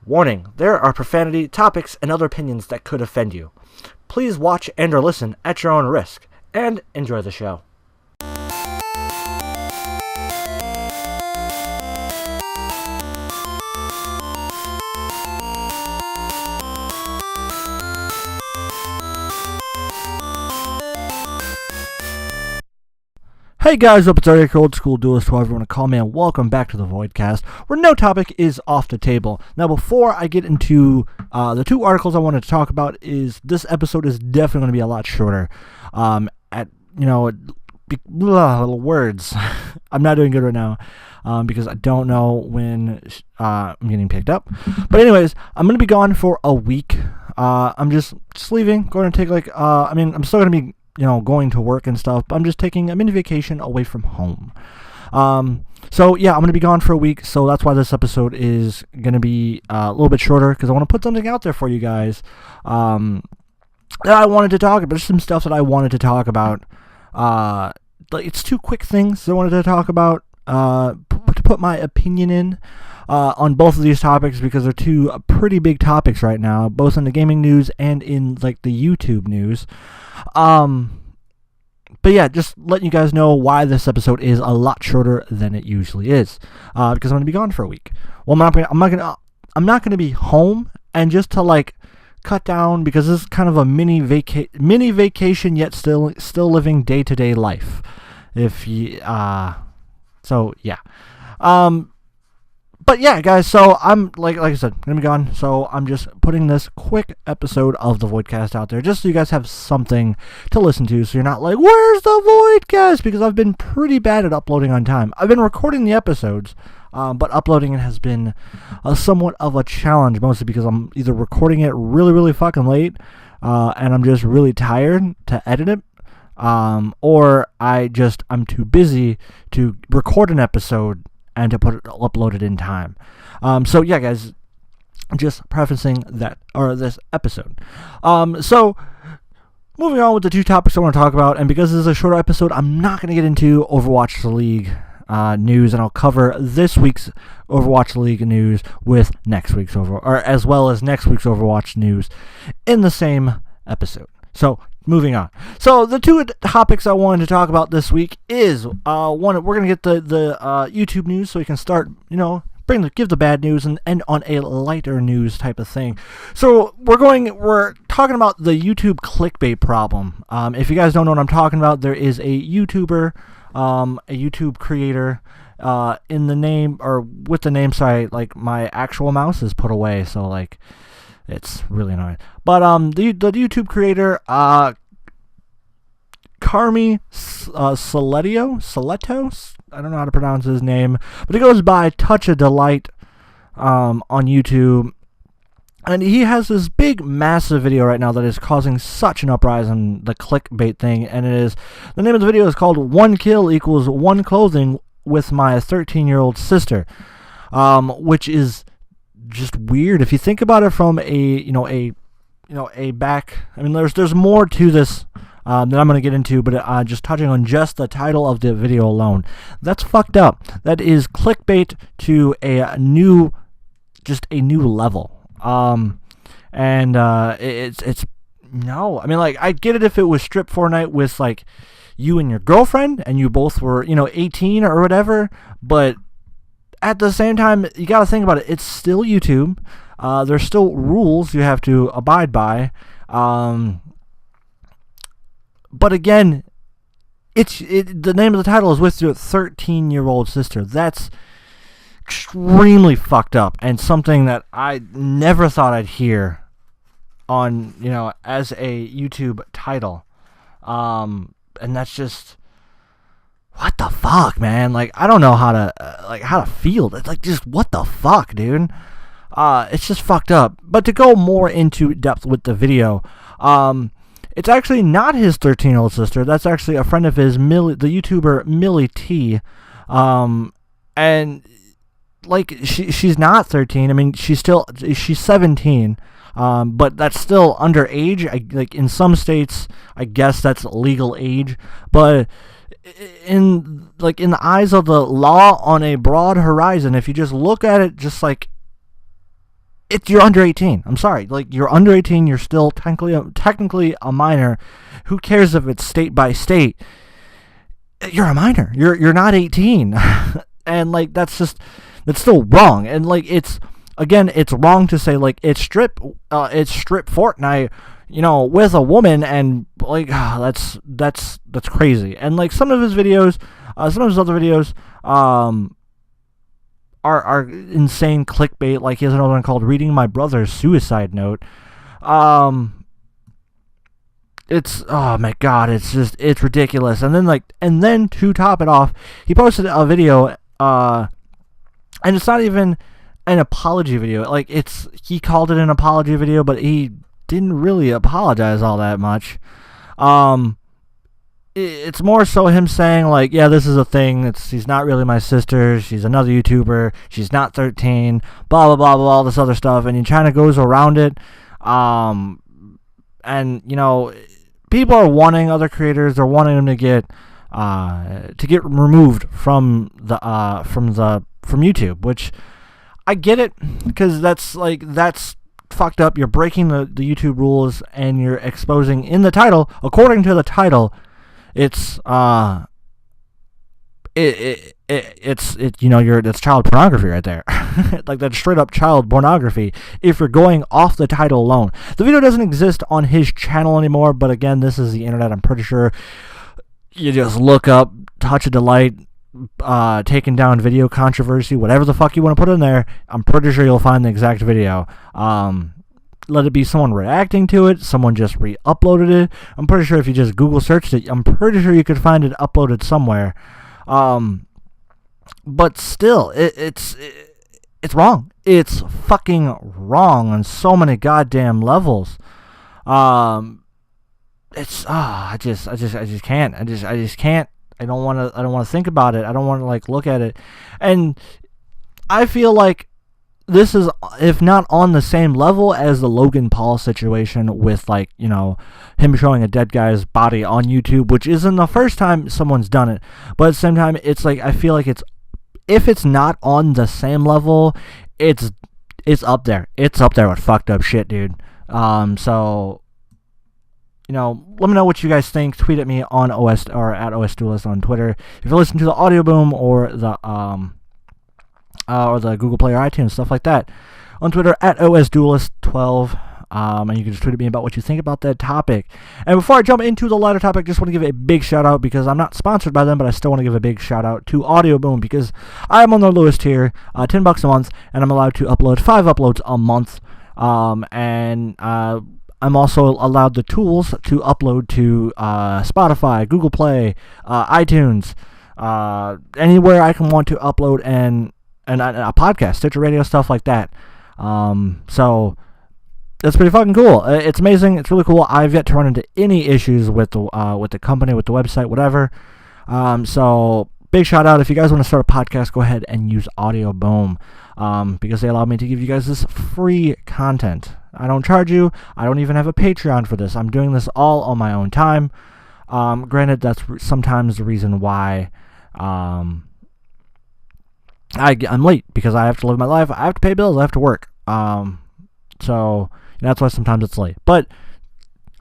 Warning, there are profanity, topics, and other opinions that could offend you. Please watch and or listen at your own risk, and enjoy the show. Hey guys, what's up? It's RDiK, Old School Duelist, whoever you want to call me, and welcome back to the Voidcast, where no topic is off the table. Now, before I get into the two articles I wanted to talk about, this episode is definitely going to be a lot shorter. Little words. I'm not doing good right now because I don't know when I'm getting picked up. But anyways, I'm going to be gone for a week. I'm just leaving, going to take I'm still going to be going to work and stuff, but I'm just taking a mini vacation away from home. So yeah, I'm going to be gone for a week, so that's why this episode is going to be a little bit shorter, because I want to put something out there for you guys that I wanted to talk about. There's some stuff that I wanted to talk about. It's two quick things that I wanted to talk about, to put my opinion in on both of these topics, because they're two pretty big topics right now, both in the gaming news and in the YouTube news. But yeah, just letting you guys know why this episode is a lot shorter than it usually is, because I'm gonna be gone for a week. Well, I'm not gonna be home, and just to cut down, because this is kind of a mini vacation, yet still living day-to-day life. So yeah. But yeah, guys, so I'm, like I said, going to be gone, so I'm just putting this quick episode of the Voidcast out there, just so you guys have something to listen to, so you're not like, where's the Voidcast? Because I've been pretty bad at uploading on time. I've been recording the episodes, but uploading it has been somewhat of a challenge, mostly because I'm either recording it really, really fucking late, and I'm just really tired to edit it, or I'm too busy to record an episode and to upload it in time. So yeah, guys, just prefacing that, or this episode. So moving on with the two topics I want to talk about, and because this is a shorter episode, I'm not going to get into Overwatch League news, and I'll cover this week's Overwatch League news with next week's as well as next week's Overwatch news in the same episode. So moving on. So the two topics I wanted to talk about this week is one, we're gonna get the YouTube news, so we can start give the bad news and end on a lighter news type of thing. So we're talking about the YouTube clickbait problem. If you guys don't know what I'm talking about, there is a YouTuber, a YouTube creator, in the name, or with the name. Sorry, my actual mouse is put away, so it's really annoying. But the YouTube creator, Carmi Soletto, I don't know how to pronounce his name, but he goes by Touch of Delight on YouTube, and he has this big, massive video right now that is causing such an uprising, the clickbait thing, and the name of the video is called "1 Kill Equals 1 Clothing with My 13-Year-Old Sister," which is just weird if you think about it from a back. I mean, there's more to this that I'm going to get into, but just touching on just the title of the video alone, that's fucked up. That is clickbait to a new level. It's no. I mean, I get it if it was Strip Fortnite with you and your girlfriend, and you both were 18 or whatever, but at the same time, you got to think about it. It's still YouTube. There's still rules you have to abide by. But again, the name of the title is with your 13-year-old sister. That's extremely fucked up, and something that I never thought I'd hear on, as a YouTube title. And that's just, what the fuck, man? I don't know how to feel. It's just, what the fuck, dude? It's just fucked up. But to go more into depth with the video, it's actually not his 13-year-old sister. That's actually a friend of his, the YouTuber Millie T. And she's not 13. I mean, she's 17. But that's still underage. In some states, I guess that's legal age. But in the eyes of the law on a broad horizon, if you just look at it just you're under 18. I'm sorry. Like, you're under 18. You're still technically a minor. Who cares if it's state by state? You're a minor. You're not 18. And, like, that's still wrong. And, like, it's wrong to say, like, it's strip Fortnite, with a woman, and, like, that's crazy. And, like, some of his other videos, are insane clickbait. Like, he has another one called "Reading My Brother's Suicide Note." It's, oh my god, it's ridiculous. And then to top it off, he posted a video, and it's not even an apology video. Like, he called it an apology video, but he didn't really apologize all that much. It's more so him saying, like, yeah, this is a thing. She's not really my sister. She's another YouTuber. She's not 13. Blah, blah, blah, blah, all this other stuff. And he kind of goes around it. And, people are wanting other creators. They're wanting them to get removed from YouTube, which I get it, because that's fucked up. You're breaking the YouTube rules, and you're exposing in the title, according to the title, it's child pornography right there. Like, that's straight up child pornography if you're going off the title alone. The video doesn't exist on his channel anymore, but again, this is the internet. I'm pretty sure you just look up Touch of Delight, taken down video controversy, whatever the fuck you want to put in there. I'm pretty sure you'll find the exact video. Let it be someone reacting to it, someone just re-uploaded it. I'm pretty sure if you just Google searched it, I'm pretty sure you could find it uploaded somewhere. But still, it's wrong. It's fucking wrong on so many goddamn levels. I just can't. I just can't. I don't want to think about it. I don't want to, like, look at it. And I feel like this is, if not on the same level as the Logan Paul situation with, like, him showing a dead guy's body on YouTube, which isn't the first time someone's done it. But at the same time, it's like, I feel like if it's not on the same level, it's up there. It's up there with fucked up shit, dude. So, let me know what you guys think. Tweet at me on or at OSDuelist on Twitter. If you listen to the Audio Boom or the Google Play or iTunes, stuff like that. On Twitter, at OSDuelist12. And you can just tweet at me about what you think about that topic. And before I jump into the lighter topic, I just want to give a big shout out, because I'm not sponsored by them, but I still want to give a big shout out to Audio Boom, because I'm on their lowest tier, $10 a month, and I'm allowed to upload 5 uploads a month. And I'm also allowed the tools to upload to Spotify, Google Play, iTunes, anywhere I can want to upload and a podcast, Stitcher Radio, stuff like that. So that's pretty fucking cool. It's amazing. It's really cool. I've yet to run into any issues with the company, with the website, whatever. So big shout out. If you guys want to start a podcast, go ahead and use Audio Boom, because they allow me to give you guys this free content. I don't charge you. I don't even have a Patreon for this. I'm doing this all on my own time. Granted, that's sometimes the reason why I'm late, because I have to live my life. I have to pay bills. I have to work. So that's why sometimes it's late. But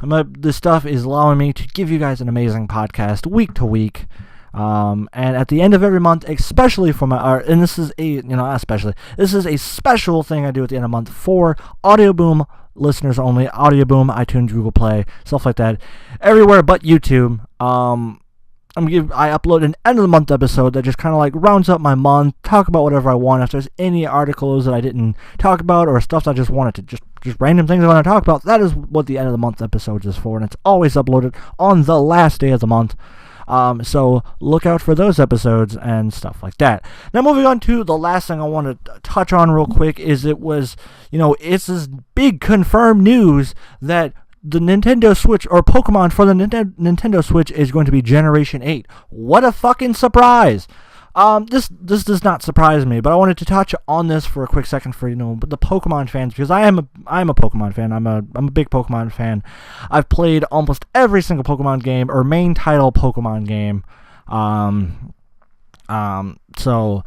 this stuff is allowing me to give you guys an amazing podcast week to week. And at the end of every month, especially for and this is this is a special thing I do at the end of the month for Audio Boom listeners only. Audio Boom, iTunes, Google Play, stuff like that, everywhere but YouTube. I upload an end of the month episode that just kind of like rounds up my month, talk about whatever I want. If there's any articles that I didn't talk about, or stuff that I just wanted to just random things I want to talk about, that is what the end of the month episode is for, and it's always uploaded on the last day of the month. So look out for those episodes and stuff like that. Now, moving on to the last thing I want to touch on real quick is it's this big confirmed news that the Nintendo Switch, or Pokemon for the Nintendo Switch, is going to be Generation 8. What a fucking surprise! This does not surprise me, but I wanted to touch on this for a quick second for the Pokemon fans, because I am a Pokemon fan. I'm a big Pokemon fan. I've played almost every single Pokemon game, or main title Pokemon game. So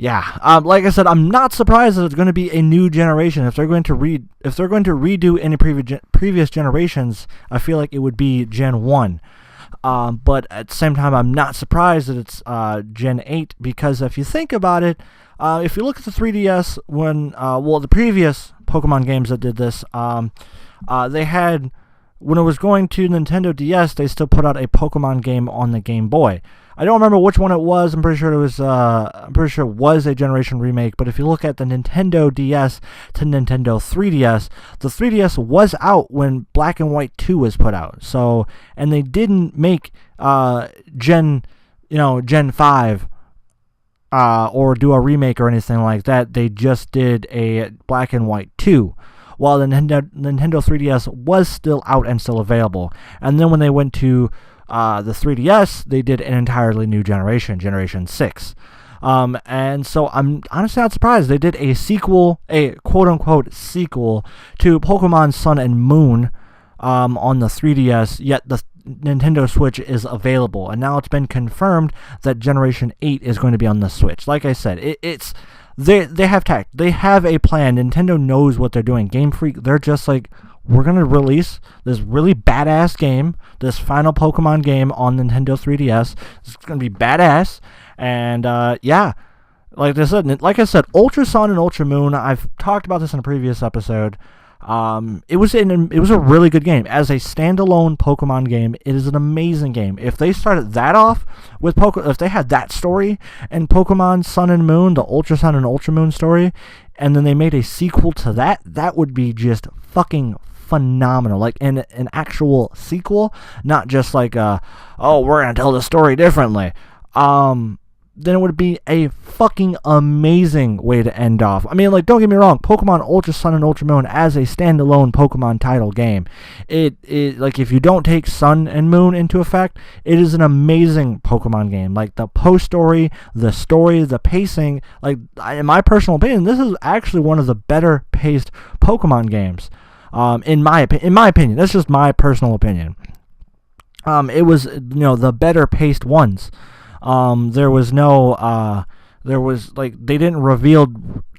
yeah, like I said, I'm not surprised that it's going to be a new generation. If they're going to redo any previous generations, I feel like it would be Gen 1. But at the same time, I'm not surprised that it's Gen 8, because if you think about it, if you look at the 3DS, when the previous Pokemon games that did this, they had, when it was going to Nintendo DS, they still put out a Pokemon game on the Game Boy. I don't remember which one it was. I'm pretty sure it was. I'm pretty sure it was a generation remake. But if you look at the Nintendo DS to Nintendo 3DS, the 3DS was out when Black and White 2 was put out. So, and they didn't make Gen 5 or do a remake or anything like that. They just did a Black and White 2. While the Nintendo 3DS was still out and still available. And then when they went to the 3DS, they did an entirely new generation, Generation 6. And so I'm honestly not surprised. They did a sequel, a quote-unquote sequel to Pokemon Sun and Moon on the 3DS, yet the Nintendo Switch is available. And now it's been confirmed that Generation 8 is going to be on the Switch. Like I said, it's... They have tact. They have a plan. Nintendo knows what they're doing. Game Freak, they're just like, we're going to release this really badass game, this final Pokemon game on Nintendo 3DS. It's going to be badass. And, yeah, like I said, Ultra Sun and Ultra Moon, I've talked about this in a previous episode. It was a really good game. As a standalone Pokemon game, it is an amazing game. If they started that off with if they had that story and Pokemon Sun and Moon, the Ultra Sun and Ultra Moon story, and then they made a sequel to that, that would be just fucking phenomenal. Like an actual sequel, not just like we're gonna tell the story differently. Then it would be a fucking amazing way to end off. I mean, like, don't get me wrong, Pokemon Ultra Sun and Ultra Moon as a standalone Pokemon title game, it like, if you don't take Sun and Moon into effect, it is an amazing Pokemon game. Like, the post-story, the pacing, like, in my personal opinion, this is actually one of the better paced Pokemon games. In my opinion, that's just my personal opinion. It was, the better paced ones. There was they didn't reveal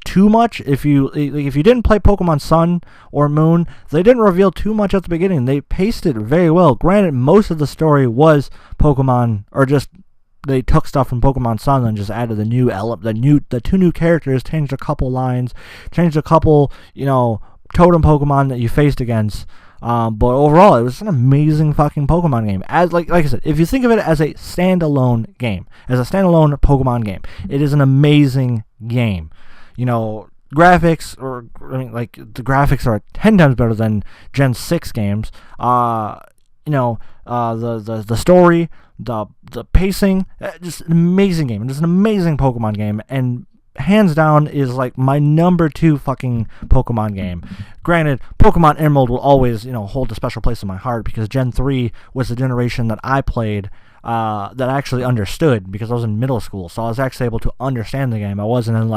too much. If you didn't play Pokemon Sun or Moon, they didn't reveal too much at the beginning. They paced it very well. Granted, most of the story was Pokemon, or just they took stuff from Pokemon Sun and just added the two new characters, changed a couple lines, changed a couple, totem Pokemon that you faced against. But overall, it was an amazing fucking Pokemon game. As like I said, if you think of it as a standalone game, as a standalone Pokemon game, it is an amazing game. Graphics, the graphics are 10 times better than Gen 6 games. The story, the pacing, just an amazing game. It's an amazing Pokemon game, and hands down is like my number 2 fucking Pokemon game. Granted, Pokemon Emerald will always, hold a special place in my heart, because Gen 3 was the generation that I played, that I actually understood, because I was in middle school, so I was actually able to understand the game. I wasn't in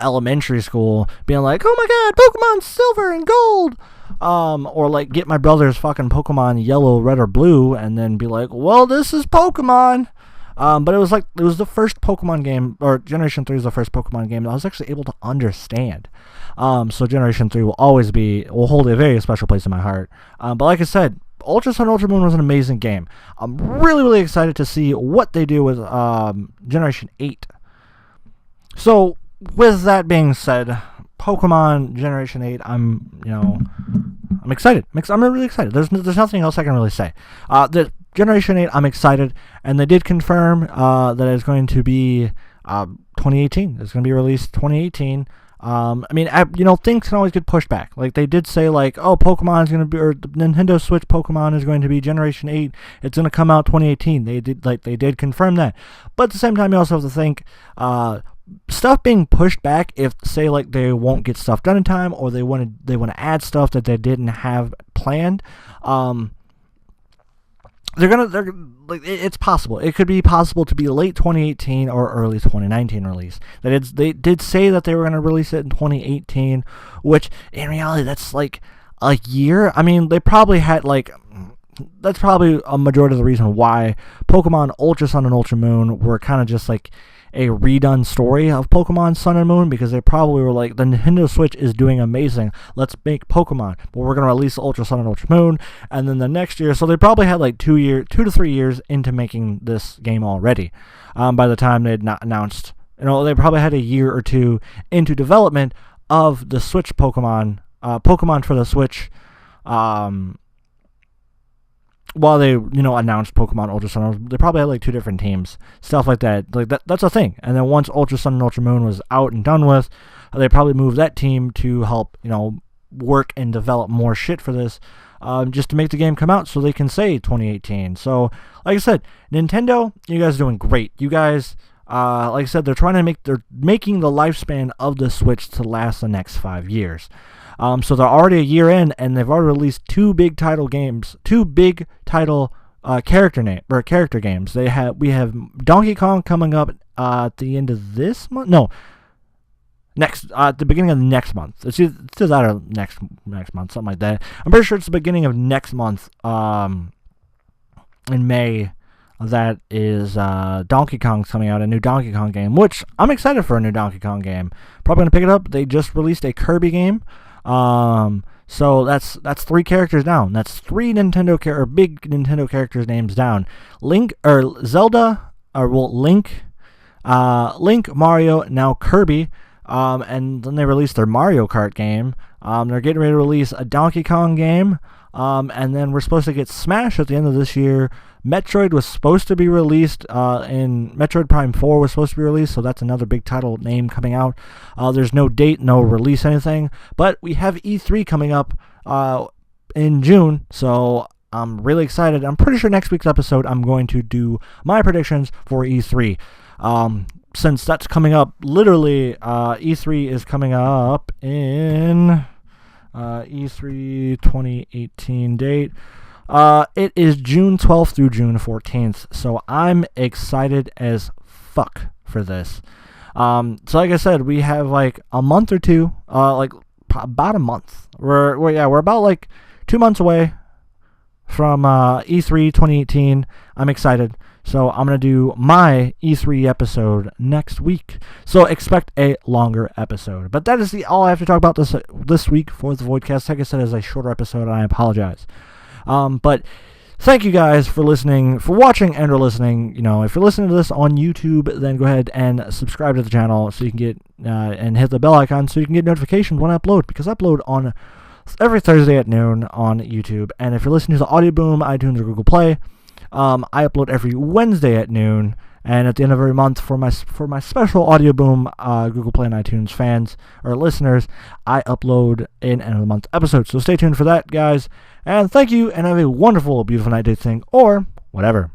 elementary school being like, oh my god, Pokemon Silver and Gold, or get my brother's fucking Pokemon Yellow, Red, or Blue, and then be like, well, this is Pokemon. But it was the first Pokemon game, or Generation 3 was the first Pokemon game that I was actually able to understand. So Generation 3 will hold a very special place in my heart. But like I said, Ultra Sun, Ultra Moon was an amazing game. I'm really, really excited to see what they do with Generation 8. So, with that being said, Pokemon Generation 8, I'm excited. I'm really excited. There's nothing else I can really say. The Generation 8, I'm excited, and they did confirm that it's going to be 2018. It's going to be released 2018. Things can always get pushed back. Like, they did say, Pokemon is going to be, or the Nintendo Switch Pokemon is going to be Generation 8. It's going to come out 2018. They did confirm that. But at the same time, you also have to think, stuff being pushed back, if, say, they won't get stuff done in time, or they want to add stuff that they didn't have planned, it's possible. It could be possible to be late 2018 or early 2019 release. They did say that they were going to release it in 2018, which in reality, that's a year. I mean, they probably had that's probably a majority of the reason why Pokemon Ultra Sun and Ultra Moon were kind of just like a redone story of Pokemon Sun and Moon, because they probably were like, the Nintendo Switch is doing amazing, let's make Pokemon, but we're going to release Ultra Sun and Ultra Moon, and then the next year, so they probably had like 2 to 3 years into making this game already. By the time they had not announced, they probably had a year or two into development of the Switch Pokemon, Pokemon for the Switch, while they, announced Pokemon Ultra Sun. They probably had like 2 different teams, stuff like that. Like that's a thing. And then once Ultra Sun and Ultra Moon was out and done with, they probably moved that team to help, work and develop more shit for this, just to make the game come out so they can say 2018. So, like I said, Nintendo, you guys are doing great. You guys, like I said, they're making the lifespan of the Switch to last the next 5 years. So they're already a year in, and they've already released 2 big title games, 2 big title character games. We have Donkey Kong coming up at the end of this month. No, at the beginning of next month. It's either that or next month, something like that. I'm pretty sure it's the beginning of next month. In May, that is Donkey Kong's coming out, a new Donkey Kong game, which I'm excited for a new Donkey Kong game. Probably gonna pick it up. They just released a Kirby game. So that's 3 characters down. That's 3 big Nintendo characters names down. Link, Mario, now Kirby. And then they released their Mario Kart game. They're getting ready to release a Donkey Kong game. And then we're supposed to get Smash at the end of this year. Metroid was supposed to be released, Metroid Prime 4 was supposed to be released, so that's another big title name coming out. There's no date, no release, anything, but we have E3 coming up in June, so I'm really excited. I'm pretty sure next week's episode I'm going to do my predictions for E3. Since that's coming up, literally, E3 is coming up in E3 2018 date. It is June 12th through June 14th, so I'm excited as fuck for this. So like I said, we have like a month or two, about a month. We're about like 2 months away from E3 2018. I'm excited. So I'm going to do my E3 episode next week. So expect a longer episode. But that is all I have to talk about this week for the Voidcast. Like I said, it's a shorter episode, and I apologize. But thank you guys for listening, for watching and or listening. If you're listening to this on YouTube, then go ahead and subscribe to the channel so you can get, and hit the bell icon so you can get notifications when I upload, because I upload on every Thursday at noon on YouTube. And if you're listening to the Audio Boom, iTunes, or Google Play, I upload every Wednesday at noon. And at the end of every month, for my special Audio Boom Google Play and iTunes fans or listeners, I upload an end of the month episode. So stay tuned for that, guys. And thank you, and have a wonderful, beautiful night, day, thing, or whatever.